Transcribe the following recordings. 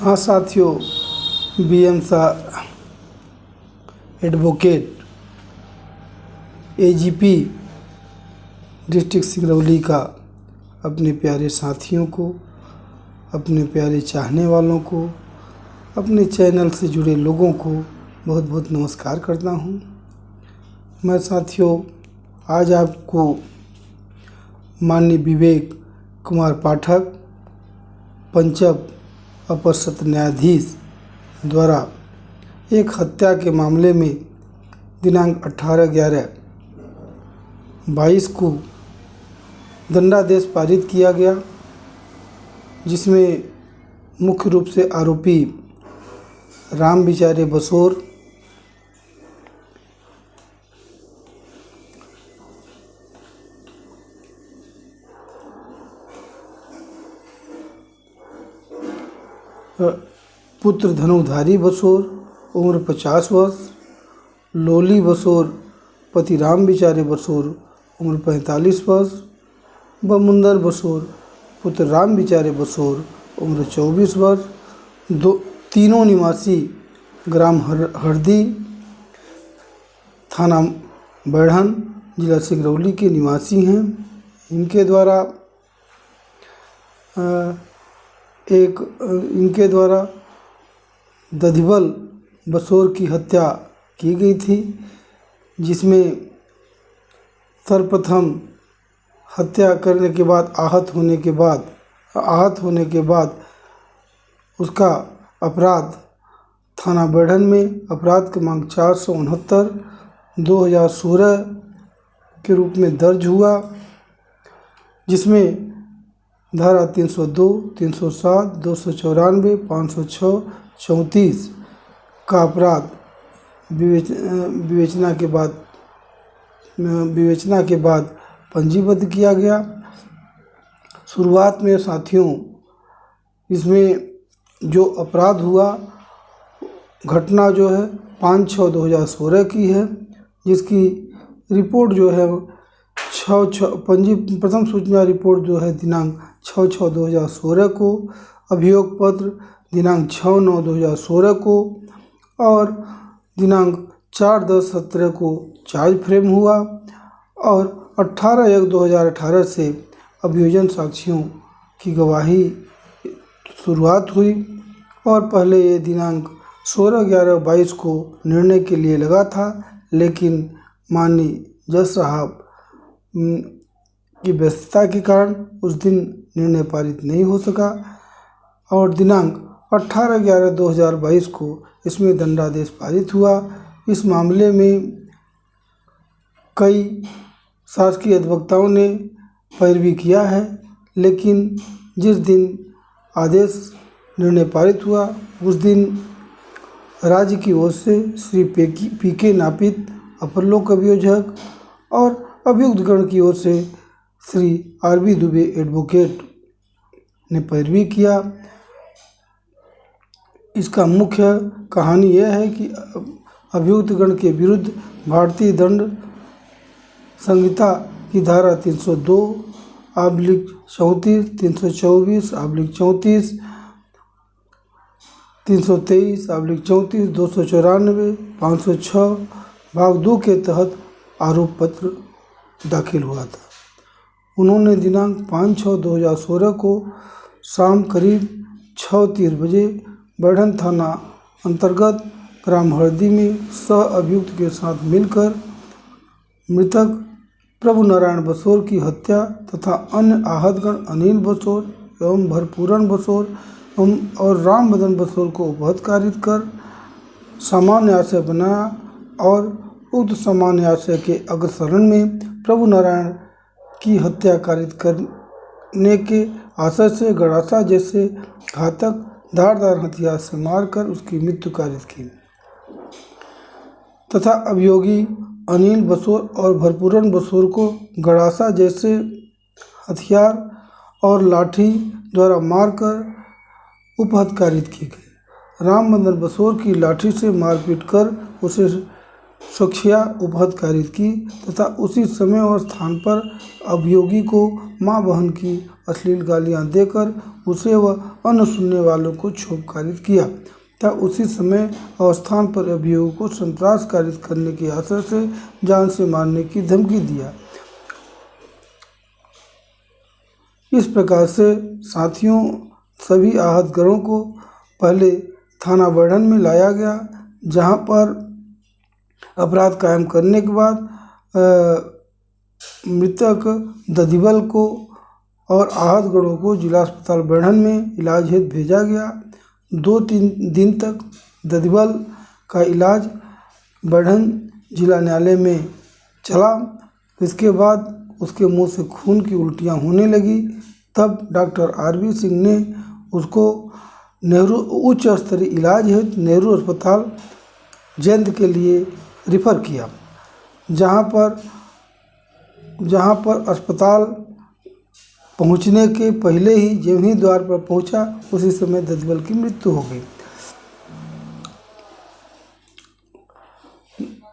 हाँ साथियों, BM Shah advocate AGP district Singrauli का अपने प्यारे साथियों को, अपने प्यारे चाहने वालों को, अपने चैनल से जुड़े लोगों को बहुत बहुत नमस्कार करता हूँ। मैं साथियों आज आपको माननीय विवेक कुमार पाठक, पंचब अपर सत्र न्यायाधीश द्वारा एक हत्या के मामले में दिनांक 18/11/22 को दंडादेश पारित किया गया, जिसमें मुख्य रूप से आरोपी राम विचारे बसोर, पुत्र धनुधारी बसोर उम्र 50 वर्ष, लोली बसोर पति राम विचारे बसोर उम्र 45 वर्ष, बमुंदर बसोर पुत्र राम विचारे बसोर उम्र 24 वर्ष, तीनों निवासी ग्राम हरदी, थाना बैढ़न, जिला सिंगरौली के निवासी हैं। इनके द्वारा दधिवल बसोर की हत्या की गई थी, जिसमें सर्वप्रथम हत्या करने के बाद आहत होने के बाद उसका अपराध थाना बैढ़न में अपराध क्रमांक 469/2016 के रूप में दर्ज हुआ, जिसमें धारा 302, 307, 294, 506, 34 का अपराध विवेचना के बाद पंजीबद्ध किया गया। शुरुआत में साथियों इसमें जो अपराध हुआ, घटना जो है 5/6/2016 की है, जिसकी रिपोर्ट जो है प्रथम सूचना रिपोर्ट जो है दिनांक 6/6/2016 को, अभियोग पत्र दिनांक 6/9/2016 को और दिनांक 4/10/17 को चार्ज फ्रेम हुआ और 18/1/2018 से अभियोजन साक्षियों की गवाही शुरुआत हुई और पहले ये दिनांक 16/11/22 को निर्णय के लिए लगा था, लेकिन माननीय जज साहब की व्यस्तता के कारण उस दिन निर्णय पारित नहीं हो सका और दिनांक 18/11/2022 को इसमें दंडादेश पारित हुआ। इस मामले में कई शासकीय अधिवक्ताओं ने पैरवी किया है, लेकिन जिस दिन आदेश निर्णय पारित हुआ उस दिन राज्य की ओर से श्री पी.के. नापित अपर लोक अभियोजक और अभियुक्तगण की ओर से श्री आर.बी. दुबे एडवोकेट ने पैरवी किया। इसका मुख्य कहानी यह है कि अभियुक्तगण के विरुद्ध भारतीय दंड संहिता की धारा 302/34, 324/34, 323/34, 294, 506 भाग 2 के तहत आरोप पत्र दाखिल हुआ था। उन्होंने दिनांक 5/6/2016 को शाम करीब 6:30 बजे बैढ़न थाना अंतर्गत ग्राम हरदी में सह अभियुक्त के साथ मिलकर मृतक प्रभु नारायण बसोर की हत्या तथा अन्य आहतगण अनिल बसोर एवं भरपूरन बसोर और राम बदन बसोर को उपहत कारित कर सामान्य आशय बनाया और उक्त सामान्य आशय के अग्रसरण में प्रभु नारायण की हत्या कारित करने के आशय से गड़ासा जैसे घातक धारदार हथियार से मारकर उसकी मृत्यु कारित की तथा अभियोगी अनिल बसोर और भरपूरन बसोर को गड़ासा जैसे हथियार और लाठी द्वारा मारकर उपहत कारित की गई। राम बदन बसोर की लाठी से मारपीट कर उसे सुरक्षा उपहत कारित की तथा उसी समय और स्थान पर अभियोगी को मां बहन की अश्लील गालियां देकर उसे व अन्य सुनने वालों को क्षोभ कारित किया तथा उसी समय और स्थान पर अभियोगी को संत्रास कारित करने के आशय से जान से मारने की धमकी दिया। इस प्रकार से साथियों सभी आहत गणों को पहले थाना बरढ़न में लाया गया, जहां पर अपराध कायम करने के बाद मृतक दधिवल को और आहत गणों को जिला अस्पताल बरढ़न में इलाज हेतु भेजा गया। 2-3 दिन तक दधिवल का इलाज बरढ़न जिला न्यायालय में चला। इसके बाद उसके मुंह से खून की उल्टियां होने लगी। तब डॉक्टर आरबी सिंह ने उसको नेहरू उच्च स्तरीय इलाज हेतु नेहरू अस्पताल जैंत के लिए रिफ़र किया, जहां पर अस्पताल पहुंचने के पहले ही जब ही द्वार पर पहुंचा उसी समय दधिवल की मृत्यु हो गई।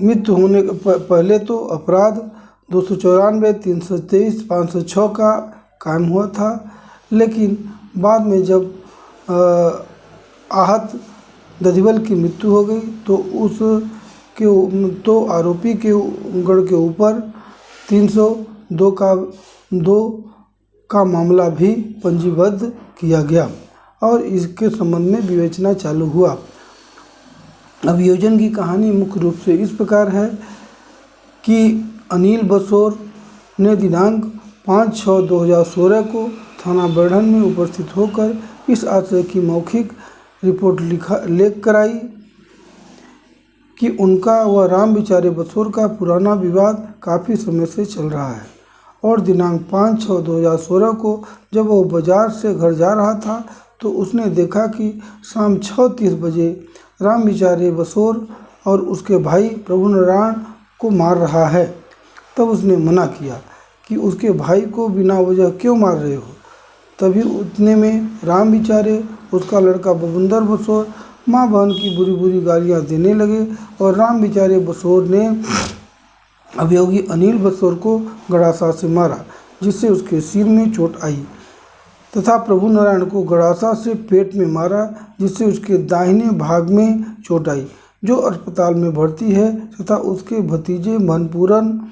मृत्यु होने के पहले तो अपराध 294, 323, 506 का कायम हुआ था, लेकिन बाद में जब आहत दधिवल की मृत्यु हो गई तो आरोपी के गण के ऊपर 302 का मामला भी पंजीबद्ध किया गया और इसके संबंध में विवेचना चालू हुआ। अभियोजन की कहानी मुख्य रूप से इस प्रकार है कि अनिल बसोर ने दिनांक 5/6/2016 को थाना बरढ़न में उपस्थित होकर इस आशय की मौखिक रिपोर्ट लेख कर आई कि उनका व राम बिचारे बसोर का पुराना विवाद काफ़ी समय से चल रहा है और दिनांक 5/6/2016 को जब वो बाजार से घर जा रहा था तो उसने देखा कि शाम 6:30 बजे राम बिचारे बसोर और उसके भाई प्रभु नारायण को मार रहा है। तब उसने मना किया कि उसके भाई को बिना वजह क्यों मार रहे हो। तभी उतने में राम बिचारे, उसका लड़का बबुंदर बसोर माँ बहन की बुरी बुरी गालियाँ देने लगे और राम बिचारे बसोर ने अभियोगी अनिल बसोर को गड़ासा से मारा, जिससे उसके सिर में चोट आई तथा प्रभु नारायण को गड़ासा से पेट में मारा, जिससे उसके दाहिने भाग में चोट आई, जो अस्पताल में भर्ती है तथा उसके भतीजे मनपूरन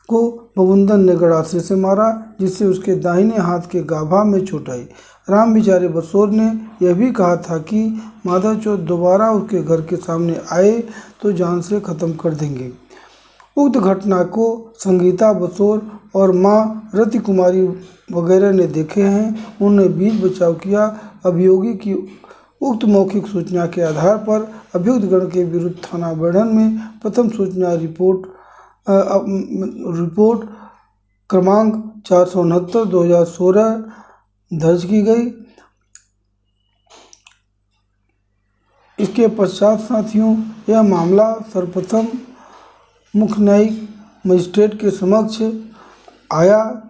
को बबुंदर ने गड़ासे से मारा, जिससे उसके दाहिने हाथ के गाभा में चोट आई। राम बिचारे बसोर ने यह भी कहा था कि माधव चौथ दोबारा उसके घर के सामने आए तो जान से ख़त्म कर देंगे। उक्त घटना को संगीता बसोर और मां रति कुमारी वगैरह ने देखे हैं। उन्होंने बीच बचाव किया। अभियोगी की उक्त मौखिक सूचना के आधार पर अभियुक्त गण के विरुद्ध थाना बरढ़न में प्रथम सूचना रिपोर्ट क्रमांक 469/2016 दर्ज की गई। इसके पश्चात साथियों यह मामला सर्वप्रथम मुख्य न्यायिक मजिस्ट्रेट के समक्ष आया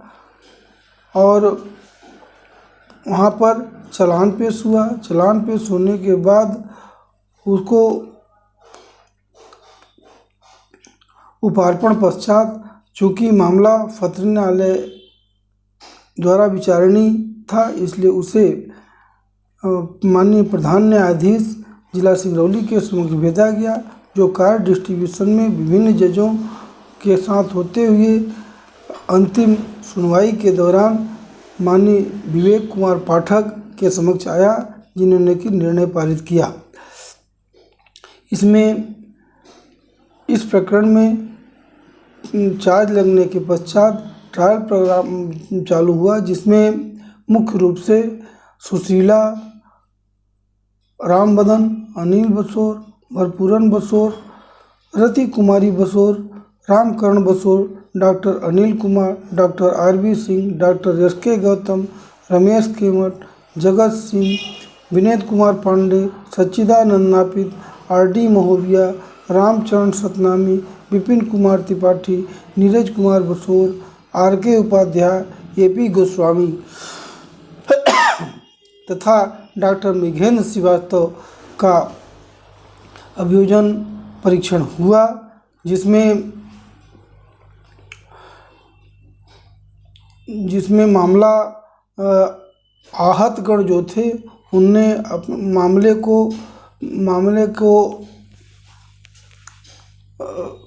और वहाँ पर चालान पेश हुआ। चालान पेश होने के बाद उसको उपार्पण पश्चात चूँकि मामला सत्र न्यायालय द्वारा विचारणीय था, इसलिए उसे माननीय प्रधान न्यायाधीश जिला सिंगरौली के समक्ष भेजा गया, जो कार्य डिस्ट्रीब्यूशन में विभिन्न जजों के साथ होते हुए अंतिम सुनवाई के दौरान माननीय विवेक कुमार पाठक के समक्ष आया, जिन्होंने कि निर्णय पारित किया। इस प्रकरण में चार्ज लगने के पश्चात ट्रायल प्रोग्राम चालू हुआ, जिसमें मुख्य रूप से Sushila, Rambadan, Anil Basor, Bharpuran Basor, Rati Kumari Basor, Ramkaran Basor, doctor Anil Kumar, doctor RB Singh, doctor SK Gautam, Ramesh Kemath, Jagat Singh, Vineet Kumar Pandey, Sachchidanand Napit, RD Mahobia, Ramcharan Satnami, Vipin Kumar Tripathi, Neeraj Kumar Basor, RK Upadhyay, AP Goswami तथा डॉक्टर मेघेंद्र श्रीवास्तव का अभियोजन परीक्षण हुआ, जिसमें मामला आहत गण जो थे उनने मामले को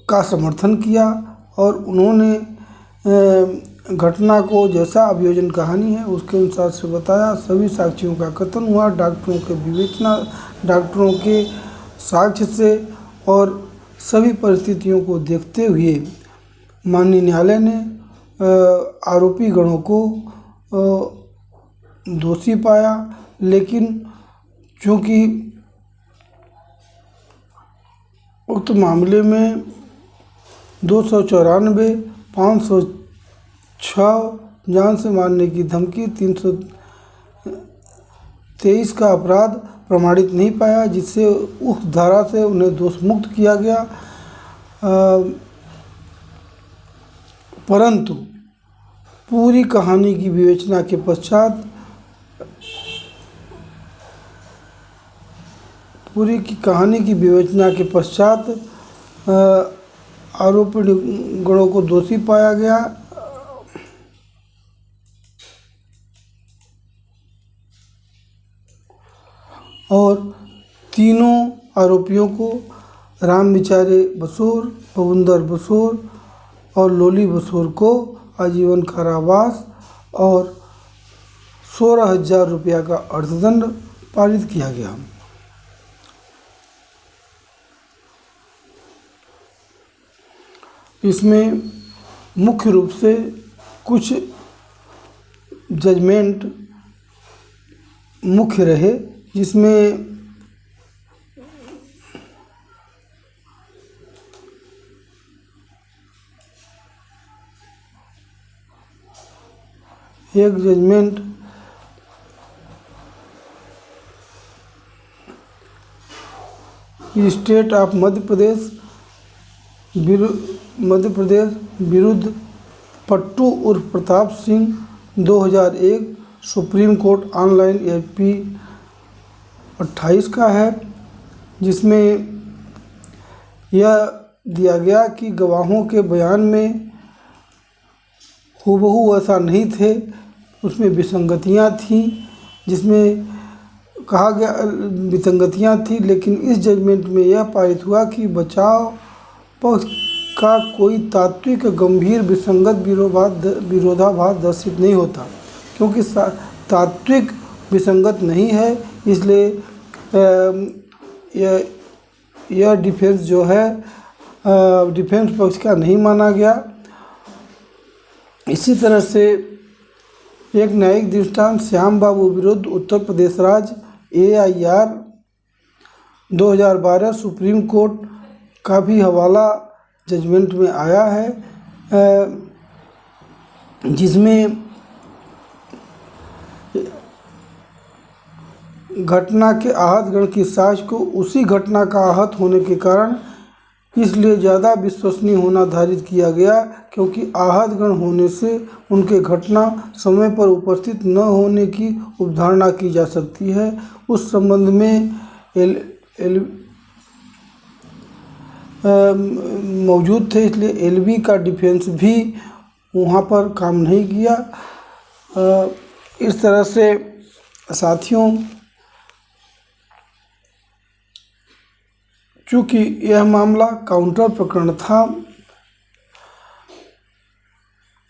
का समर्थन किया और उन्होंने घटना को जैसा अभियोजन कहानी है उसके अनुसार से बताया। सभी साक्ष्यों का कथन हुआ डॉक्टरों के साक्ष्य से और सभी परिस्थितियों को देखते हुए माननीय न्यायालय ने आरोपी गणों को दोषी पाया। लेकिन चूँकि उक्त मामले में 294, 506 जान से मारने की धमकी, 323 का अपराध प्रमाणित नहीं पाया, जिससे उस धारा से उन्हें दोष मुक्त किया गया। परंतु पूरी कहानी की विवेचना के पश्चात आरोपी गणों को दोषी पाया गया और तीनों आरोपियों को रामविचारे बसोर, भवुंदर बसोर और लोली बसोर को आजीवन कारावास और 16,000 रुपया का अर्थदंड पारित किया गया। इसमें मुख्य रूप से कुछ जजमेंट मुख्य रहे, जिसमें एक judgement state of Madhya Pradesh विरुद्ध पट्टू उर्फ Pratap Singh 2001 supreme court online AP 28 का है, जिसमें यह दिया गया कि गवाहों के बयान में हूबहू ऐसा नहीं थे, उसमें विसंगतियां थीं, लेकिन इस जजमेंट में यह पारित हुआ कि बचाव पक्ष का कोई तात्विक गंभीर विसंगत विरोधाभास दर्शित नहीं होता। क्योंकि तात्विक विसंगत नहीं है, इसलिए यह डिफेंस जो है डिफेंस पक्ष का नहीं माना गया। इसी तरह से एक न्यायिक दृष्टांत श्याम बाबू विरुद्ध उत्तर प्रदेश राज्य AIR 2012 सुप्रीम कोर्ट का भी हवाला जजमेंट में आया है, जिसमें घटना के आहत गण की साक्ष्य को उसी घटना का आहत होने के कारण इसलिए ज़्यादा विश्वसनीय होना धारित किया गया, क्योंकि आहत गण होने से उनके घटना समय पर उपस्थित न होने की उपधारणा की जा सकती है। उस संबंध में मौजूद थे, इसलिए LB का डिफेंस भी वहाँ पर काम नहीं किया। इस तरह से साथियों, चूँकि यह मामला काउंटर प्रकरण था,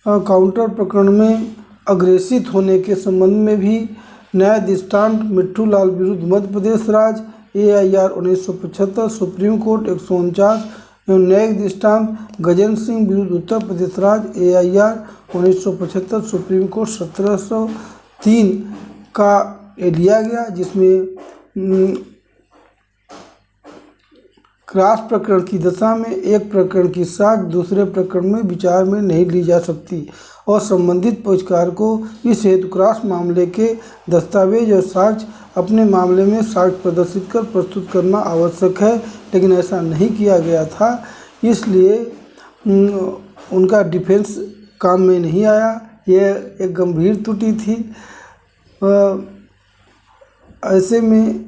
काउंटर प्रकरण में अग्रेसित होने के संबंध में भी न्याय दृष्टांत मिट्ठू लाल विरुद्ध मध्य प्रदेश राज्य AIR 1975 सुप्रीम कोर्ट 149 एवं न्यायिक दृष्टांत गजेंद्र सिंह विरुद्ध उत्तर प्रदेश राज्य AIR 1975 सुप्रीम कोर्ट 1703 का लिया गया, जिसमें क्रॉस प्रकरण की दशा में एक प्रकरण की साक्ष्य दूसरे प्रकरण में विचार में नहीं ली जा सकती और संबंधित पक्षकार को इस हेतु क्रॉस मामले के दस्तावेज और साक्ष्य अपने मामले में साक्ष्य प्रदर्शित कर प्रस्तुत करना आवश्यक है, लेकिन ऐसा नहीं किया गया था, इसलिए उनका डिफेंस काम में नहीं आया। यह एक गंभीर त्रुटि थी। ऐसे में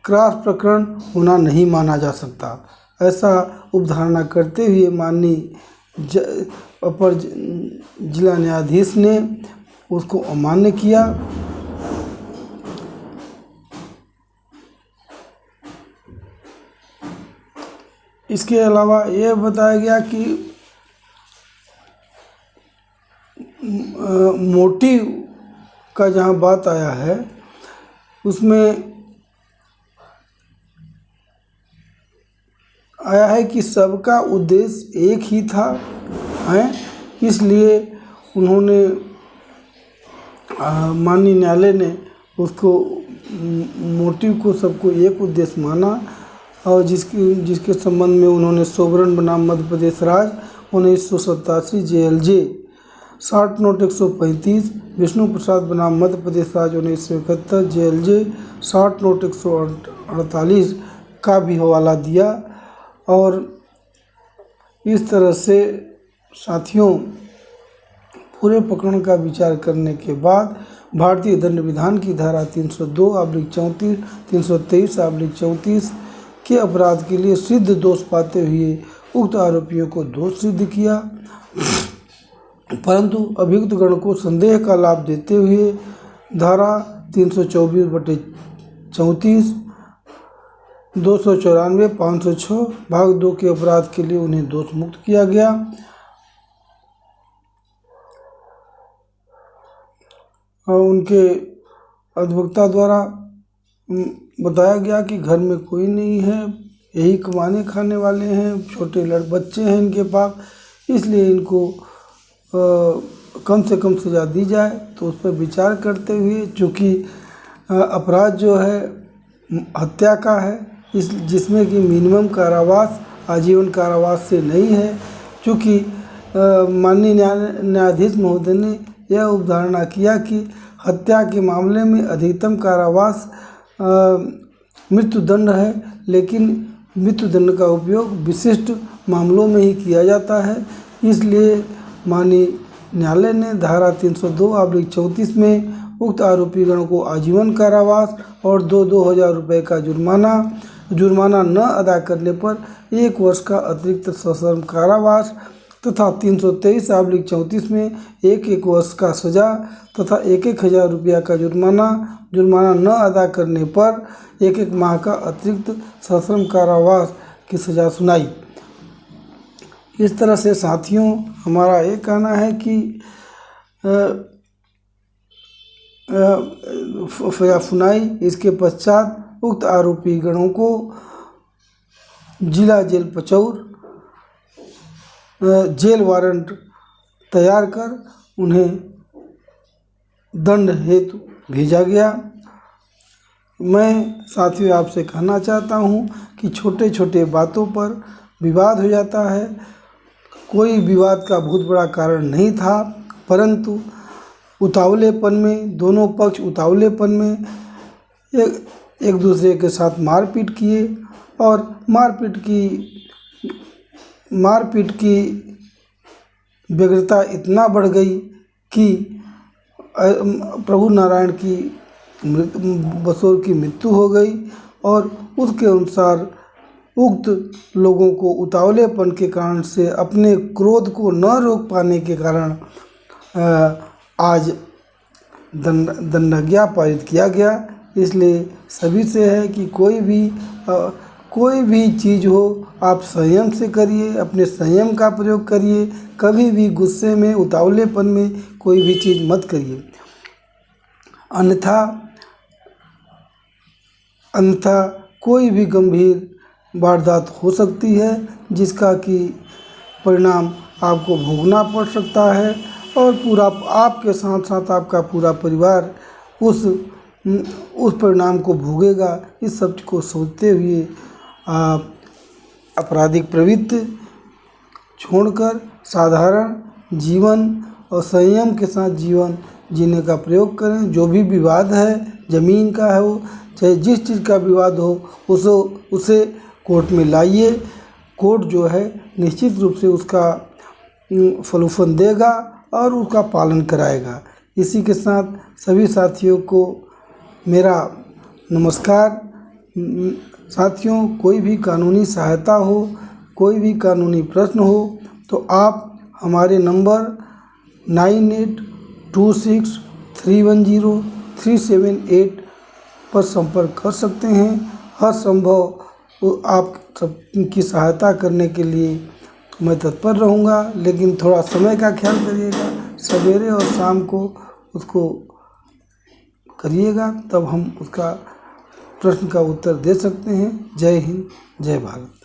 क्रॉस प्रकरण होना नहीं माना जा सकता। ऐसा उपधारणा करते हुए माननीय अपर जिला न्यायाधीश ने उसको अमान्य किया। इसके अलावा यह बताया गया कि मोटिव का जहाँ बात आया है उसमें आया है कि सबका उद्देश्य एक ही था है, इसलिए उन्होंने माननीय न्यायालय ने उसको मोटिव को सबको एक उद्देश्य माना और जिसके संबंध में उन्होंने सोबरन बनाम मध्य प्रदेश राज्य 1987 JLJ 60 नोट 135, विष्णु प्रसाद बनाम मध्य प्रदेश राज्य 1971 JLJ 60 नोट 148 का भी हवाला दिया। और इस तरह से साथियों पूरे प्रकरण का विचार करने के बाद भारतीय दंड विधान की धारा 302/34, 323/34 के अपराध के लिए सिद्ध दोष पाते हुए उक्त आरोपियों को दोष सिद्ध किया, परंतु अभियुक्त गण को संदेह का लाभ देते हुए धारा 324/34, 294, 506 भाग 2 के अपराध के लिए उन्हें दोष मुक्त किया गया। और उनके अधिवक्ता द्वारा बताया गया कि घर में कोई नहीं है, यही कमाने खाने वाले हैं, छोटे बच्चे हैं इनके पास, इसलिए इनको कम से कम सज़ा दी जाए। तो उस पर विचार करते हुए चूँकि अपराध जो है हत्या का है, जिसमें कि मिनिमम कारावास आजीवन कारावास से नहीं है, चूँकि माननीय न्यायाधीश महोदय ने यह उपधारणा किया कि हत्या के मामले में अधिकतम कारावास मृत्युदंड है, लेकिन मृत्युदंड का उपयोग विशिष्ट मामलों में ही किया जाता है। इसलिए माननीय न्यायालय ने धारा 302/34 में उक्त आरोपीगण को आजीवन कारावास और 2,000 रुपये का जुर्माना न अदा करने पर 1 वर्ष का अतिरिक्त सश्रम कारावास तथा 323/34 में 1 वर्ष का सजा तथा 1,000 रुपया का जुर्माना न अदा करने पर 1 माह का अतिरिक्त सश्रम कारावास की सजा सुनाई। इस तरह से साथियों हमारा ये कहना है कि सुनाई। इसके पश्चात उक्त आरोपी गणों को जिला जेल पचौर जेल वारंट तैयार कर उन्हें दंड हेतु भेजा गया। मैं साथियों आपसे कहना चाहता हूं कि छोटे छोटे बातों पर विवाद हो जाता है। कोई विवाद का बहुत बड़ा कारण नहीं था, परंतु उतावलेपन में दोनों पक्ष उतावलेपन में एक दूसरे के साथ मारपीट किए और मारपीट की व्यग्रता इतना बढ़ गई कि प्रभु नारायण की बसोर की मृत्यु हो गई और उसके अनुसार उक्त लोगों को उतावलेपन के कारण से अपने क्रोध को न रोक पाने के कारण आज दंडाज्ञा पारित किया गया। इसलिए सभी से है कि कोई भी चीज़ हो आप संयम से करिए, अपने संयम का प्रयोग करिए, कभी भी गुस्से में उतावलेपन में कोई भी चीज़ मत करिए, अन्यथा कोई भी गंभीर वारदात हो सकती है जिसका कि परिणाम आपको भोगना पड़ सकता है और पूरा आपके साथ साथ आपका पूरा परिवार उस परिणाम को भोगेगा। इस सब को सोचते हुए आपराधिक प्रवृत्ति छोड़कर साधारण जीवन और संयम के साथ जीवन जीने का प्रयोग करें। जो भी विवाद है, ज़मीन का है हो चाहे जिस चीज़ का विवाद हो, उसे कोर्ट में लाइए। कोर्ट जो है निश्चित रूप से उसका फलूफन देगा और उसका पालन कराएगा। इसी के साथ सभी साथियों को मेरा नमस्कार। साथियों, कोई भी कानूनी सहायता हो, कोई भी कानूनी प्रश्न हो तो आप हमारे नंबर 9826310378 पर संपर्क कर सकते हैं। हर संभव आप सबकी सहायता करने के लिए मैं तत्पर रहूँगा, लेकिन थोड़ा समय का ख्याल करिएगा। सवेरे और शाम को उसको करिएगा, तब हम उसका प्रश्न का उत्तर दे सकते हैं। जय हिंद, जय भारत।